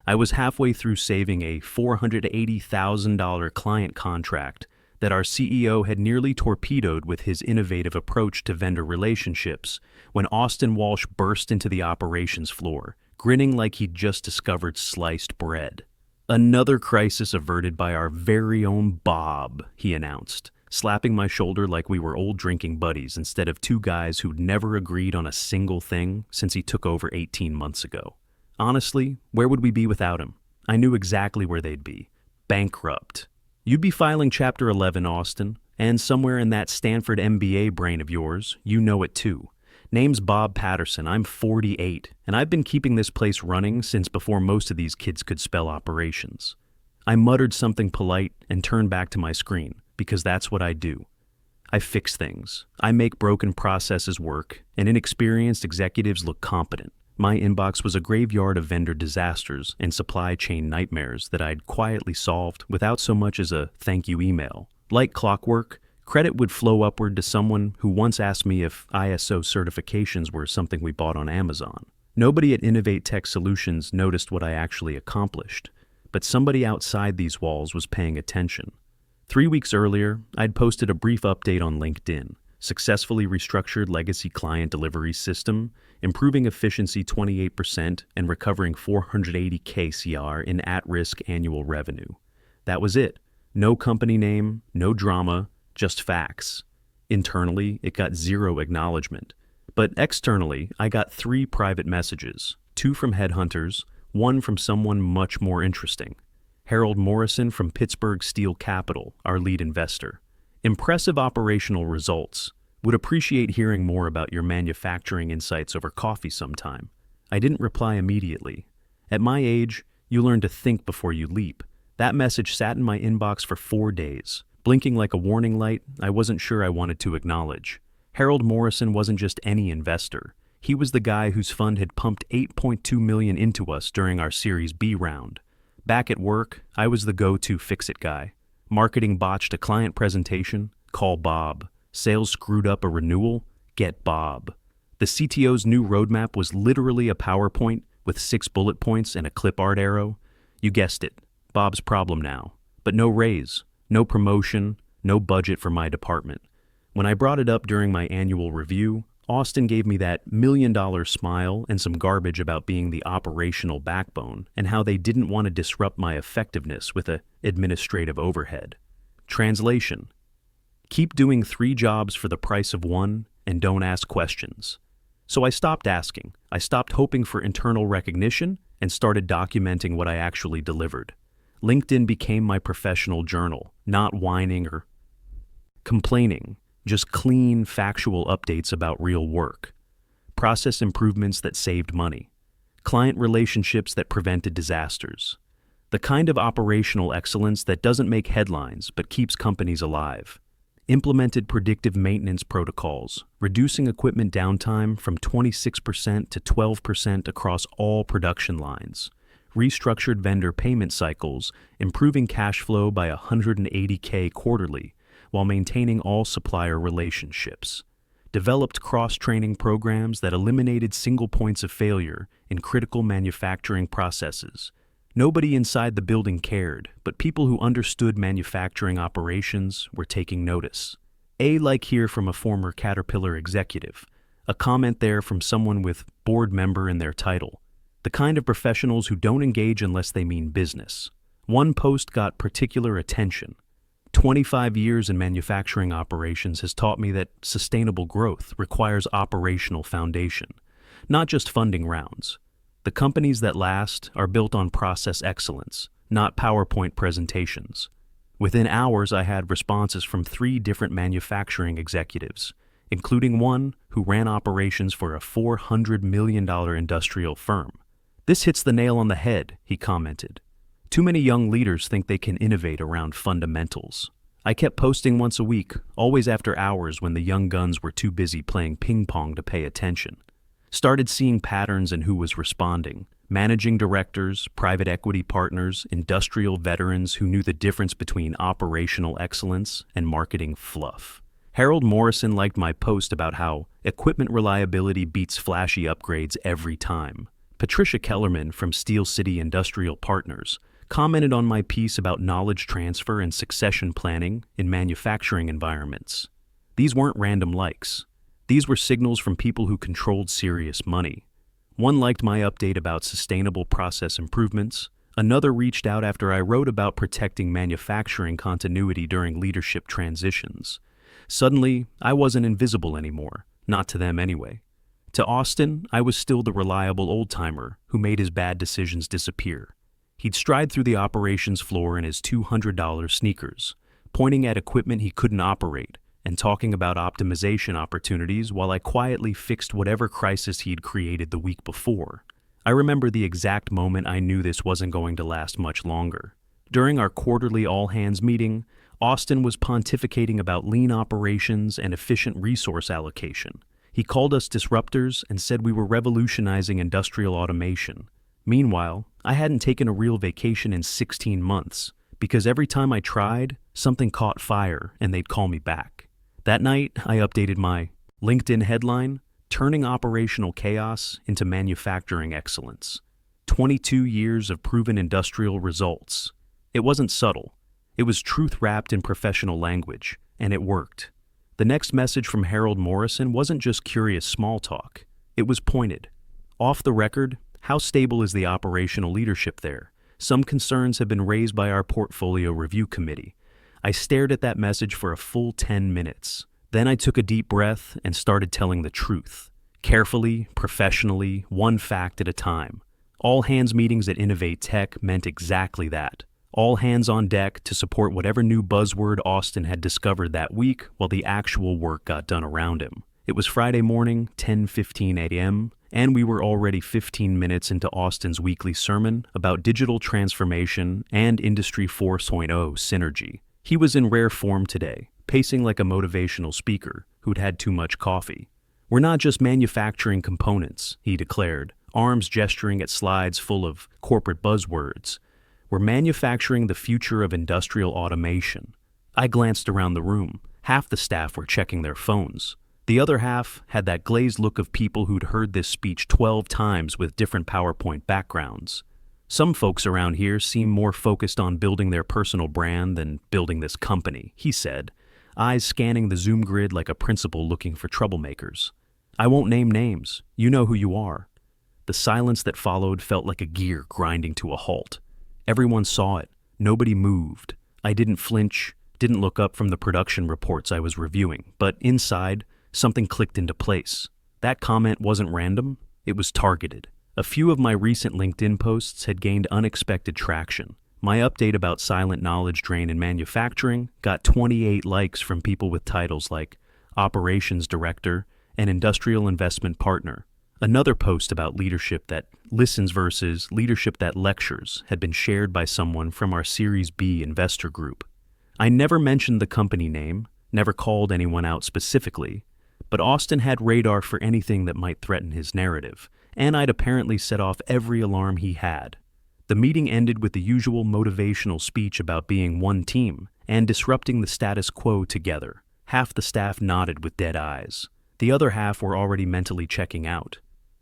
I was halfway through saving a $480,000 client contract that our CEO had nearly torpedoed with his innovative approach to vendor relationships when Austin Walsh burst into the operations floor, grinning like he'd just discovered sliced bread. "Another crisis averted by our very own Bob," he announced, slapping my shoulder like we were old drinking buddies instead of two guys who'd never agreed on a single thing since he took over 18 months ago. Honestly, where would we be without him? I knew exactly where they'd be. Bankrupt. You'd be filing Chapter 11, Austin, and somewhere in that Stanford MBA brain of yours, you know it too. Name's Bob Patterson, I'm 48, and I've been keeping this place running since before most of these kids could spell operations. I muttered something polite and turned back to my screen, because that's what I do. I fix things. I make broken processes work, and inexperienced executives look competent. My inbox was a graveyard of vendor disasters and supply chain nightmares that I'd quietly solved without so much as a thank you email. Like clockwork, credit would flow upward to someone who once asked me if ISO certifications were something we bought on Amazon. Nobody at Innovate Tech Solutions noticed what I actually accomplished, but somebody outside these walls was paying attention. 3 weeks earlier, I'd posted a brief update on LinkedIn. Successfully restructured legacy client delivery system, improving efficiency 28% and recovering $480K CR in at-risk annual revenue. That was it. No company name, no drama, just facts. Internally, it got zero acknowledgement. But externally, I got 3 private messages, 2 from headhunters, 1 from someone much more interesting. Harold Morrison from Pittsburgh Steel Capital, our lead investor. "Impressive operational results. Would appreciate hearing more about your manufacturing insights over coffee sometime." I didn't reply immediately. At my age, you learn to think before you leap. That message sat in my inbox for 4 days. Blinking like a warning light, I wasn't sure I wanted to acknowledge. Harold Morrison wasn't just any investor. He was the guy whose fund had pumped $8.2 million into us during our Series B round. Back at work, I was the go-to fix-it guy. Marketing botched a client presentation? Call Bob. Sales screwed up a renewal? Get Bob. The CTO's new roadmap was literally a PowerPoint with 6 bullet points and a clip art arrow. You guessed it, Bob's problem now. But no raise, no promotion, no budget for my department. When I brought it up during my annual review, Austin gave me that $1 million smile and some garbage about being the operational backbone and how they didn't want to disrupt my effectiveness with a administrative overhead. Translation: keep doing 3 jobs for the price of 1 and don't ask questions. So I stopped asking. I stopped hoping for internal recognition and started documenting what I actually delivered. LinkedIn became my professional journal, not whining or complaining. Just clean, factual updates about real work. Process improvements that saved money. Client relationships that prevented disasters. The kind of operational excellence that doesn't make headlines but keeps companies alive. Implemented predictive maintenance protocols, reducing equipment downtime from 26% to 12% across all production lines. Restructured vendor payment cycles, improving cash flow by $180K quarterly, while maintaining all supplier relationships. Developed cross-training programs that eliminated single points of failure in critical manufacturing processes. Nobody inside the building cared, but people who understood manufacturing operations were taking notice. A like here from a former Caterpillar executive, a comment there from someone with board member in their title. The kind of professionals who don't engage unless they mean business. One post got particular attention. 25 years in manufacturing operations has taught me that sustainable growth requires operational foundation, not just funding rounds. The companies that last are built on process excellence, not PowerPoint presentations. Within hours, I had responses from 3 different manufacturing executives, including one who ran operations for a $400 million industrial firm. "This hits the nail on the head," he commented. "Too many young leaders think they can innovate around fundamentals." I kept posting once a week, always after hours when the young guns were too busy playing ping pong to pay attention. Started seeing patterns in who was responding. Managing directors, private equity partners, industrial veterans who knew the difference between operational excellence and marketing fluff. Harold Morrison liked my post about how equipment reliability beats flashy upgrades every time. Patricia Kellerman from Steel City Industrial Partners commented on my piece about knowledge transfer and succession planning in manufacturing environments. These weren't random likes. These were signals from people who controlled serious money. One liked my update about sustainable process improvements. Another reached out after I wrote about protecting manufacturing continuity during leadership transitions. Suddenly, I wasn't invisible anymore, not to them anyway. To Austin, I was still the reliable old-timer who made his bad decisions disappear. He'd stride through the operations floor in his $200 sneakers, pointing at equipment he couldn't operate and talking about optimization opportunities while I quietly fixed whatever crisis he'd created the week before. I remember the exact moment I knew this wasn't going to last much longer. During our quarterly all-hands meeting, Austin was pontificating about lean operations and efficient resource allocation. He called us disruptors and said we were revolutionizing industrial automation. Meanwhile, I hadn't taken a real vacation in 16 months, because every time I tried, something caught fire and they'd call me back. That night, I updated my LinkedIn headline, Turning Operational Chaos into Manufacturing Excellence. 22 years of proven industrial results. It wasn't subtle. It was truth wrapped in professional language, and it worked. The next message from Harold Morrison wasn't just curious small talk. It was pointed. Off the record, how stable is the operational leadership there? Some concerns have been raised by our portfolio review committee. I stared at that message for a full 10 minutes. Then I took a deep breath and started telling the truth. Carefully, professionally, one fact at a time. All hands meetings at Innovate Tech meant exactly that. All hands on deck to support whatever new buzzword Austin had discovered that week while the actual work got done around him. It was Friday morning, 10:15 a.m., and we were already 15 minutes into Austin's weekly sermon about digital transformation and Industry 4.0 synergy. He was in rare form today, pacing like a motivational speaker who'd had too much coffee. "We're not just manufacturing components," he declared, arms gesturing at slides full of corporate buzzwords. "We're manufacturing the future of industrial automation." I glanced around the room. Half the staff were checking their phones. The other half had that glazed look of people who'd heard this speech 12 times with different PowerPoint backgrounds. "Some folks around here seem more focused on building their personal brand than building this company," he said, eyes scanning the Zoom grid like a principal looking for troublemakers. "I won't name names. You know who you are." The silence that followed felt like a gear grinding to a halt. Everyone saw it. Nobody moved. I didn't flinch, didn't look up from the production reports I was reviewing, but inside, something clicked into place. That comment wasn't random. It was targeted. A few of my recent LinkedIn posts had gained unexpected traction. My update about silent knowledge drain in manufacturing got 28 likes from people with titles like Operations Director and Industrial Investment Partner. Another post about leadership that listens versus leadership that lectures had been shared by someone from our Series B investor group. I never mentioned the company name, never called anyone out specifically, but Austin had radar for anything that might threaten his narrative, and I'd apparently set off every alarm he had. The meeting ended with the usual motivational speech about being one team and disrupting the status quo together. Half the staff nodded with dead eyes. The other half were already mentally checking out.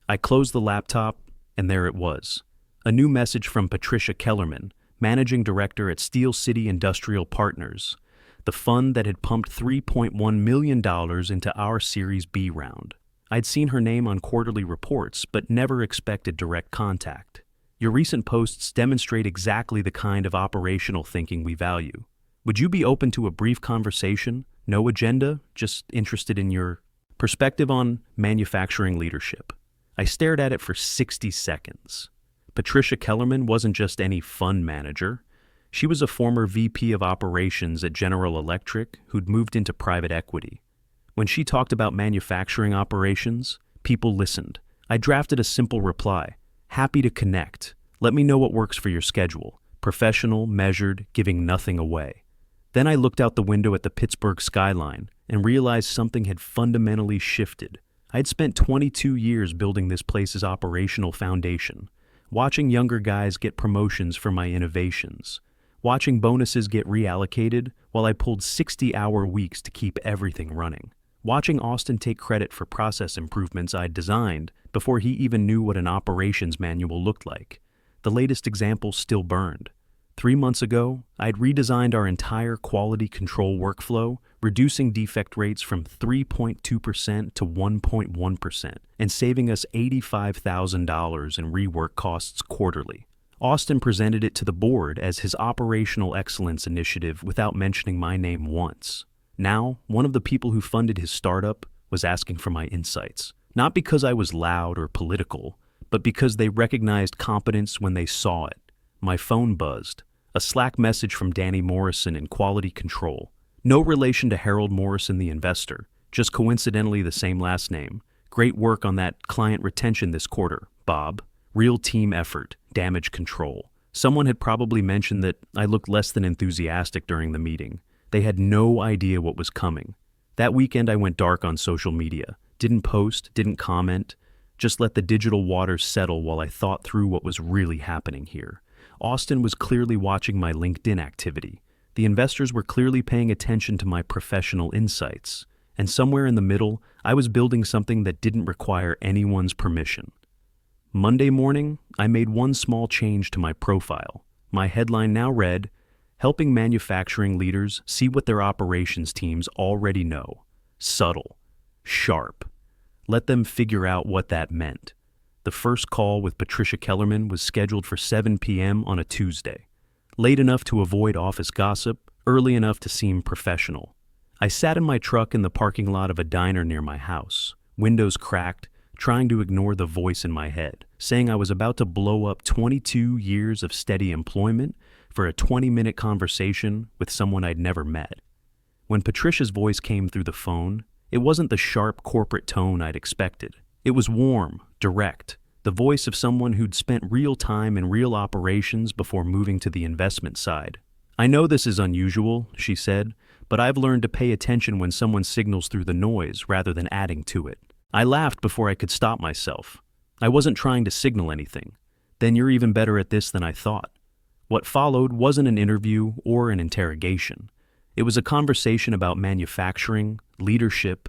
I closed the laptop, and there it was. A new message from Patricia Kellerman, managing director at Steel City Industrial Partners, the fund that had pumped $3.1 million into our Series B round. I'd seen her name on quarterly reports, but never expected direct contact. "Your recent posts demonstrate exactly the kind of operational thinking we value. Would you be open to a brief conversation? No agenda, just interested in your perspective on manufacturing leadership." I stared at it for 60 seconds. Patricia Kellerman wasn't just any fund manager. She was a former VP of operations at General Electric who'd moved into private equity. When she talked about manufacturing operations, people listened. I drafted a simple reply. "Happy to connect. Let me know what works for your schedule. Professional, measured, giving nothing away." Then I looked out the window at the Pittsburgh skyline and realized something had fundamentally shifted. I'd spent 22 years building this place's operational foundation, watching younger guys get promotions for my innovations, watching bonuses get reallocated while I pulled 60-hour weeks to keep everything running, watching Austin take credit for process improvements I'd designed before he even knew what an operations manual looked like. The latest example still burned. 3 months ago, I'd redesigned our entire quality control workflow, reducing defect rates from 3.2% to 1.1% and saving us $85,000 in rework costs quarterly. Austin presented it to the board as his operational excellence initiative without mentioning my name once. Now, one of the people who funded his startup was asking for my insights. Not because I was loud or political, but because they recognized competence when they saw it. My phone buzzed. A Slack message from Danny Morrison in quality control. No relation to Harold Morrison, the investor, just coincidentally the same last name. Great work on that client retention this quarter, Bob. Real team effort, damage control. Someone had probably mentioned that I looked less than enthusiastic during the meeting. They had no idea what was coming. That weekend I went dark on social media. Didn't post, didn't comment. Just let the digital waters settle while I thought through what was really happening here. Austin was clearly watching my LinkedIn activity. The investors were clearly paying attention to my professional insights. And somewhere in the middle, I was building something that didn't require anyone's permission. Monday morning, I made one small change to my profile. My headline now read, "Helping manufacturing leaders see what their operations teams already know. Subtle. Sharp. Let them figure out what that meant." The first call with Patricia Kellerman was scheduled for 7 p.m. on a Tuesday. Late enough to avoid office gossip, early enough to seem professional. I sat in my truck in the parking lot of a diner near my house, windows cracked, trying to ignore the voice in my head, saying I was about to blow up 22 years of steady employment for a 20-minute conversation with someone I'd never met. When Patricia's voice came through the phone, it wasn't the sharp corporate tone I'd expected. It was warm, direct, the voice of someone who'd spent real time in real operations before moving to the investment side. "I know this is unusual," she said, "but I've learned to pay attention when someone signals through the noise rather than adding to it." I laughed before I could stop myself. I wasn't trying to signal anything. "Then you're even better at this than I thought." What followed wasn't an interview or an interrogation. It was a conversation about manufacturing, leadership,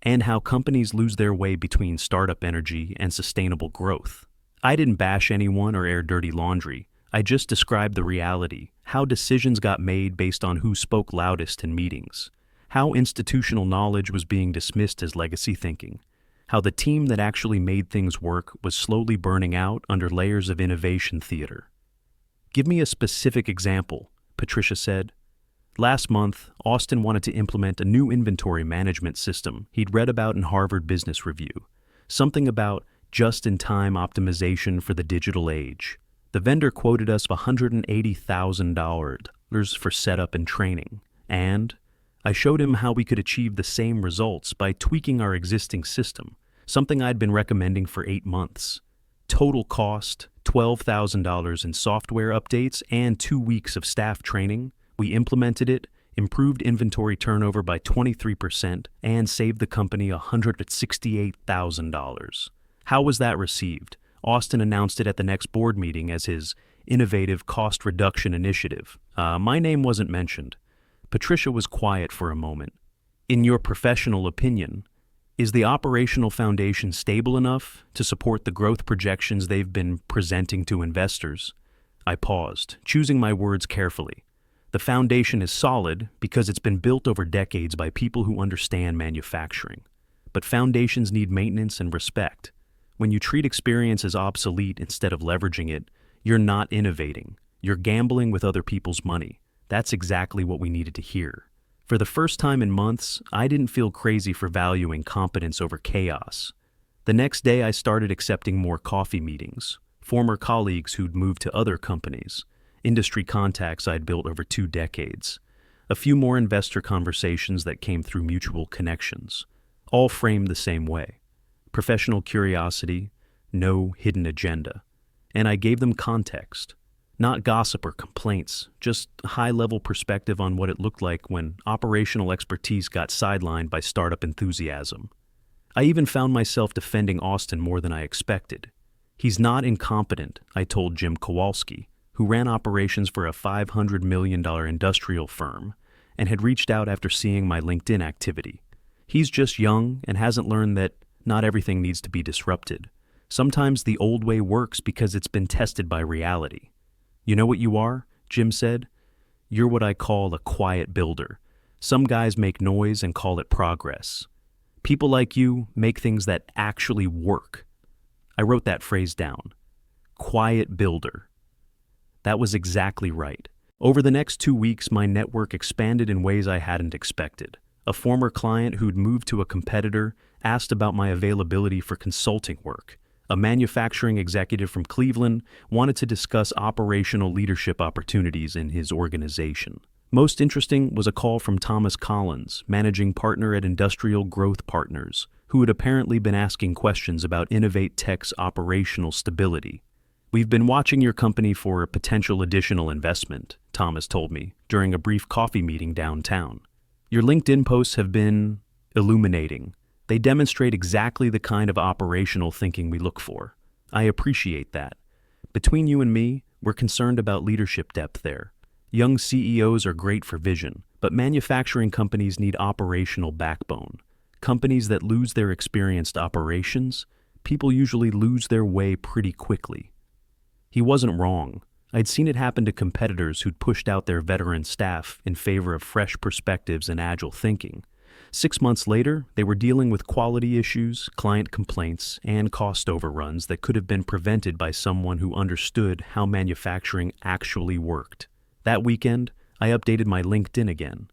and how companies lose their way between startup energy and sustainable growth. I didn't bash anyone or air dirty laundry. I just described the reality, how decisions got made based on who spoke loudest in meetings, how institutional knowledge was being dismissed as legacy thinking, how the team that actually made things work was slowly burning out under layers of innovation theater. "Give me a specific example," Patricia said. Last month, Austin wanted to implement a new inventory management system he'd read about in Harvard Business Review, something about just-in-time optimization for the digital age. The vendor quoted us $180,000 for setup and training, and I showed him how we could achieve the same results by tweaking our existing system, something I'd been recommending for 8 months. Total cost, $12,000 in software updates and 2 weeks of staff training. We implemented it, improved inventory turnover by 23%, and saved the company $168,000. How was that received? Austin announced it at the next board meeting as his innovative cost reduction initiative. My name wasn't mentioned. Patricia was quiet for a moment. "In your professional opinion, is the operational foundation stable enough to support the growth projections they've been presenting to investors?" I paused, choosing my words carefully. The foundation is solid because it's been built over decades by people who understand manufacturing. But foundations need maintenance and respect. When you treat experience as obsolete instead of leveraging it, you're not innovating. You're gambling with other people's money. That's exactly what we needed to hear. For the first time in months, I didn't feel crazy for valuing competence over chaos. The next day, I started accepting more coffee meetings, former colleagues who'd moved to other companies, industry contacts I'd built over 2 decades, a few more investor conversations that came through mutual connections, all framed the same way. Professional curiosity, no hidden agenda. And I gave them context. Not gossip or complaints, just high-level perspective on what it looked like when operational expertise got sidelined by startup enthusiasm. I even found myself defending Austin more than I expected. "He's not incompetent," I told Jim Kowalski, who ran operations for a $500 million industrial firm and had reached out after seeing my LinkedIn activity. "He's just young and hasn't learned that not everything needs to be disrupted. Sometimes the old way works because it's been tested by reality. You know what you are? Jim said. You're what I call a quiet builder. Some guys make noise and call it progress. People like you make things that actually work. I wrote that phrase down. Quiet builder. That was exactly right. Over the next 2 weeks, my network expanded in ways I hadn't expected. A former client who'd moved to a competitor asked about my availability for consulting work. A manufacturing executive from Cleveland wanted to discuss operational leadership opportunities in his organization. Most interesting was a call from Thomas Collins, managing partner at Industrial Growth Partners, who had apparently been asking questions about Innovate Tech's operational stability. We've been watching your company for a potential additional investment, Thomas told me during a brief coffee meeting downtown. Your LinkedIn posts have been illuminating. They demonstrate exactly the kind of operational thinking we look for. I appreciate that. Between you and me, we're concerned about leadership depth there. Young CEOs are great for vision, but manufacturing companies need operational backbone. Companies that lose their experienced operations, people usually lose their way pretty quickly. He wasn't wrong. I'd seen it happen to competitors who'd pushed out their veteran staff in favor of fresh perspectives and agile thinking. 6 months later, they were dealing with quality issues, client complaints, and cost overruns that could have been prevented by someone who understood how manufacturing actually worked. That weekend, I updated my LinkedIn again.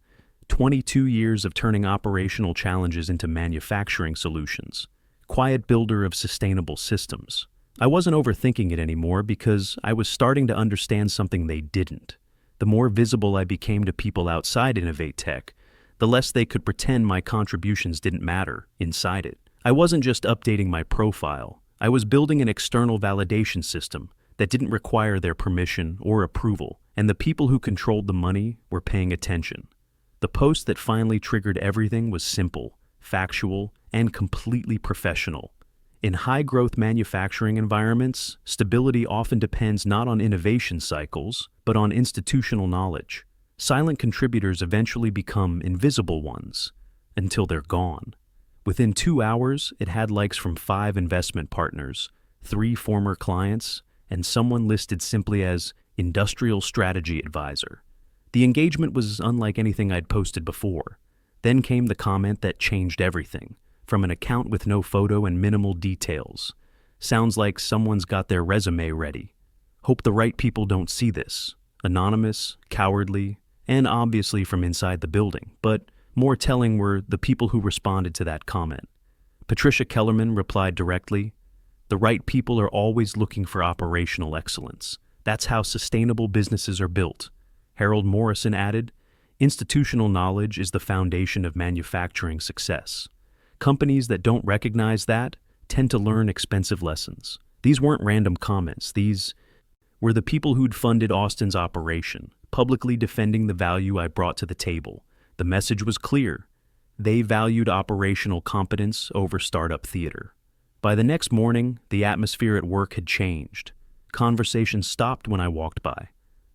22 years of turning operational challenges into manufacturing solutions. Quiet builder of sustainable systems. I wasn't overthinking it anymore because I was starting to understand something they didn't. The more visible I became to people outside Innovate Tech, the less they could pretend my contributions didn't matter inside it. I wasn't just updating my profile. I was building an external validation system that didn't require their permission or approval, and the people who controlled the money were paying attention. The post that finally triggered everything was simple, factual, and completely professional. In high-growth manufacturing environments, stability often depends not on innovation cycles, but on institutional knowledge. Silent contributors eventually become invisible ones, until they're gone. Within 2 hours, it had likes from 5 investment partners, 3 former clients, and someone listed simply as Industrial Strategy Advisor. The engagement was unlike anything I'd posted before. Then came the comment that changed everything, from an account with no photo and minimal details. Sounds like someone's got their resume ready. Hope the right people don't see this. Anonymous, cowardly, and obviously from inside the building, but more telling were the people who responded to that comment. Patricia Kellerman replied directly, "The right people are always looking for operational excellence. That's how sustainable businesses are built." Harold Morrison added, "Institutional knowledge is the foundation of manufacturing success. Companies that don't recognize that tend to learn expensive lessons." These weren't random comments. These were the people who'd funded Austin's operation, publicly defending the value I brought to the table. The message was clear. They valued operational competence over startup theater. By the next morning, the atmosphere at work had changed. Conversations stopped when I walked by.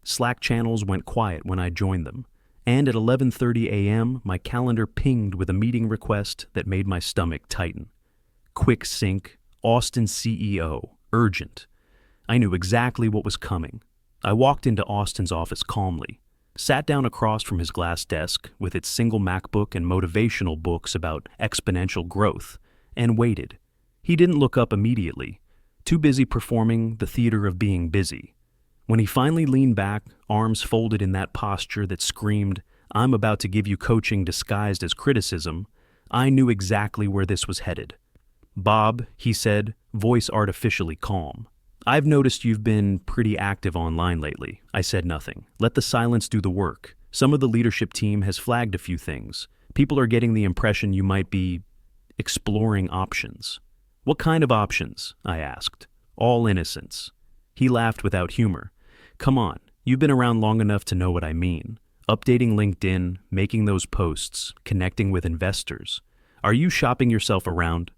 Slack channels went quiet when I joined them. And at 11:30 a.m., my calendar pinged with a meeting request that made my stomach tighten. Quick sync, Austin CEO, urgent. I knew exactly what was coming. I walked into Austin's office calmly, sat down across from his glass desk with its single MacBook and motivational books about exponential growth, and waited. He didn't look up immediately, too busy performing the theater of being busy. When he finally leaned back, arms folded in that posture that screamed, "I'm about to give you coaching disguised as criticism," I knew exactly where this was headed. "Bob," he said, voice artificially calm. "I've noticed you've been pretty active online lately." I said nothing. Let the silence do the work. Some of the leadership team has flagged a few things. People are getting the impression you might be exploring options. "What kind of options?" I asked. "All innocence." He laughed without humor. "Come on, you've been around long enough to know what I mean. Updating LinkedIn, making those posts, connecting with investors. Are you shopping yourself around?"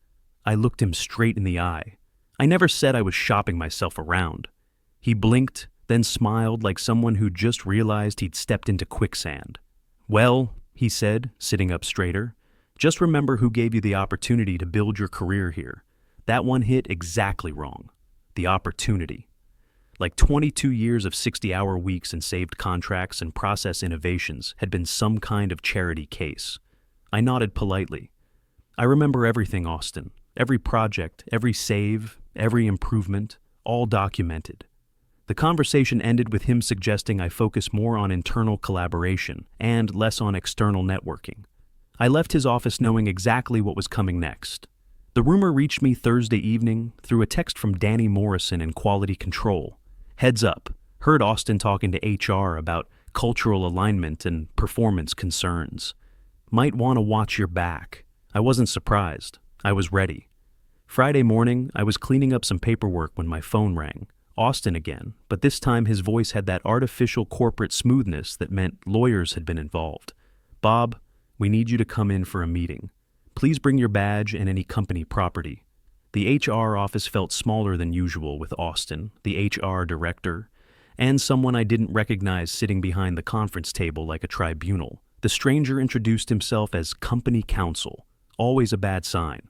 I looked him straight in the eye. I never said I was shopping myself around. He blinked, then smiled like someone who just realized he'd stepped into quicksand. "Well," he said, sitting up straighter, "just remember who gave you the opportunity to build your career here. That one hit exactly wrong. The opportunity. Like 22 years of 60-hour weeks and saved contracts and process innovations had been some kind of charity case. I nodded politely. I remember everything, Austin. Every project, every save, every improvement, all documented. The conversation ended with him suggesting I focus more on internal collaboration and less on external networking. I left his office knowing exactly what was coming next. The rumor reached me Thursday evening through a text from Danny Morrison in Quality Control. Heads up, heard Austin talking to HR about cultural alignment and performance concerns. Might want to watch your back. I wasn't surprised. I was ready. Friday morning, I was cleaning up some paperwork when my phone rang. Austin again, but this time his voice had that artificial corporate smoothness that meant lawyers had been involved. Bob, we need you to come in for a meeting. Please bring your badge and any company property. The HR office felt smaller than usual with Austin, the HR director, and someone I didn't recognize sitting behind the conference table like a tribunal. The stranger introduced himself as company counsel, always a bad sign.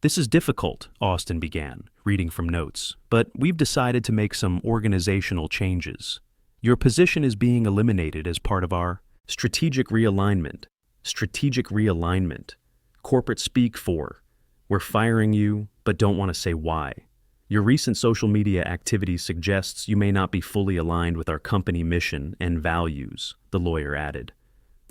This is difficult, Austin began, reading from notes, but we've decided to make some organizational changes. Your position is being eliminated as part of our strategic realignment. Strategic realignment. Corporate speak for, we're firing you, but don't want to say why. Your recent social media activity suggests you may not be fully aligned with our company mission and values, the lawyer added.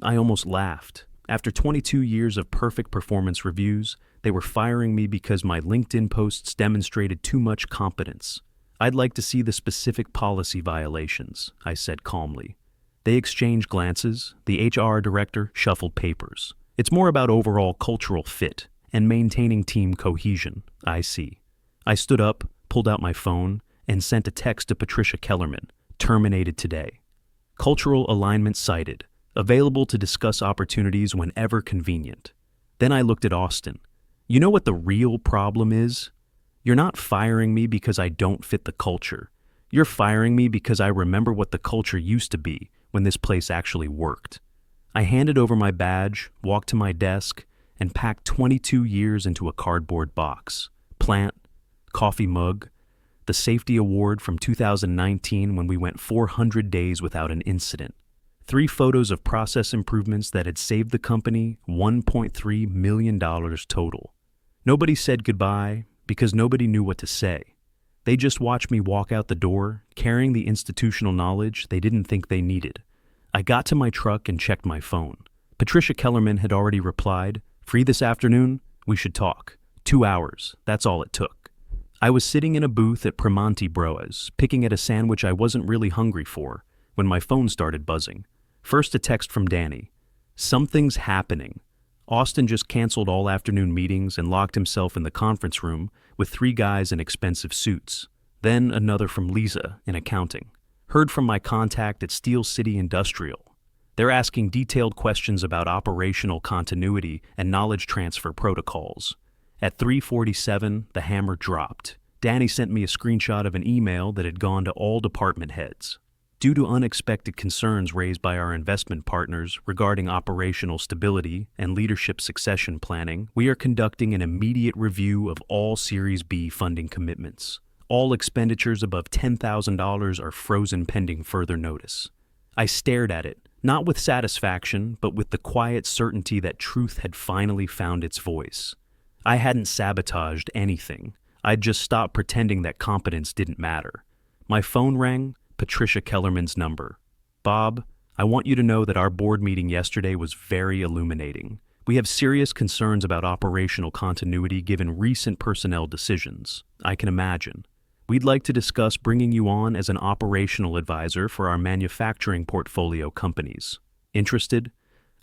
I almost laughed. After 22 years of perfect performance reviews, they were firing me because my LinkedIn posts demonstrated too much competence. I'd like to see the specific policy violations, I said calmly. They exchanged glances. The HR director shuffled papers. It's more about overall cultural fit and maintaining team cohesion, I see. I stood up, pulled out my phone, and sent a text to Patricia Kellerman, terminated today. Cultural alignment cited, available to discuss opportunities whenever convenient. Then I looked at Austin. You know what the real problem is? You're not firing me because I don't fit the culture. You're firing me because I remember what the culture used to be when this place actually worked. I handed over my badge, walked to my desk, and packed 22 years into a cardboard box. Plant, coffee mug, the safety award from 2019 when we went 400 days without an incident. 3 photos of process improvements that had saved the company $1.3 million total. Nobody said goodbye because nobody knew what to say. They just watched me walk out the door, carrying the institutional knowledge they didn't think they needed. I got to my truck and checked my phone. Patricia Kellerman had already replied, "Free this afternoon? We should talk. 2 hours, that's all it took." I was sitting in a booth at Primanti Broas, picking at a sandwich I wasn't really hungry for, when my phone started buzzing. First a text from Danny. "Something's happening." Austin just canceled all afternoon meetings and locked himself in the conference room with 3 guys in expensive suits. Then another from Lisa in accounting. Heard from my contact at Steel City Industrial. They're asking detailed questions about operational continuity and knowledge transfer protocols. At 3:47, the hammer dropped. Danny sent me a screenshot of an email that had gone to all department heads. Due to unexpected concerns raised by our investment partners regarding operational stability and leadership succession planning, we are conducting an immediate review of all Series B funding commitments. All expenditures above $10,000 are frozen pending further notice. I stared at it, not with satisfaction, but with the quiet certainty that truth had finally found its voice. I hadn't sabotaged anything. I'd just stopped pretending that competence didn't matter. My phone rang. Patricia Kellerman's number. "Bob, I want you to know that our board meeting yesterday was very illuminating. We have serious concerns about operational continuity given recent personnel decisions. I can imagine. We'd like to discuss bringing you on as an operational advisor for our manufacturing portfolio companies. Interested?"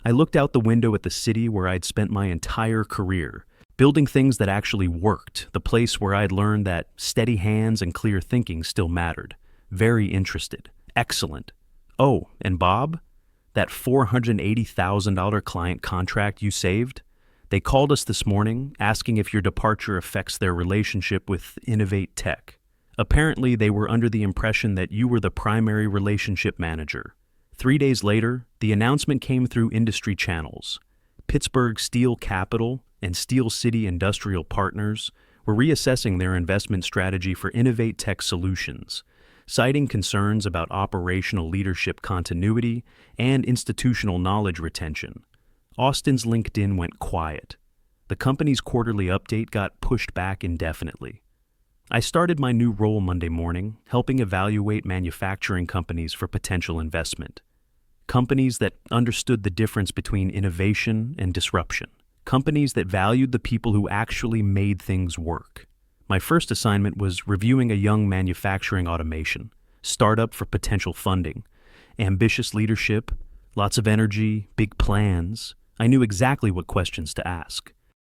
I looked out the window at the city where I'd spent my entire career, building things that actually worked, the place where I'd learned that steady hands and clear thinking still mattered. Very interested. Excellent. Oh, and Bob? That $480,000 client contract you saved? They called us this morning asking if your departure affects their relationship with Innovate Tech. Apparently, they were under the impression that you were the primary relationship manager. 3 days later, the announcement came through industry channels. Pittsburgh Steel Capital and Steel City Industrial Partners were reassessing their investment strategy for Innovate Tech Solutions, citing concerns about operational leadership continuity and institutional knowledge retention. Austin's LinkedIn went quiet. The company's quarterly update got pushed back indefinitely. I started my new role Monday morning, helping evaluate manufacturing companies for potential investment. Companies that understood the difference between innovation and disruption. Companies that valued the people who actually made things work. My first assignment was reviewing a young manufacturing automation startup for potential funding. Ambitious leadership, lots of energy, big plans. I knew exactly what questions to ask.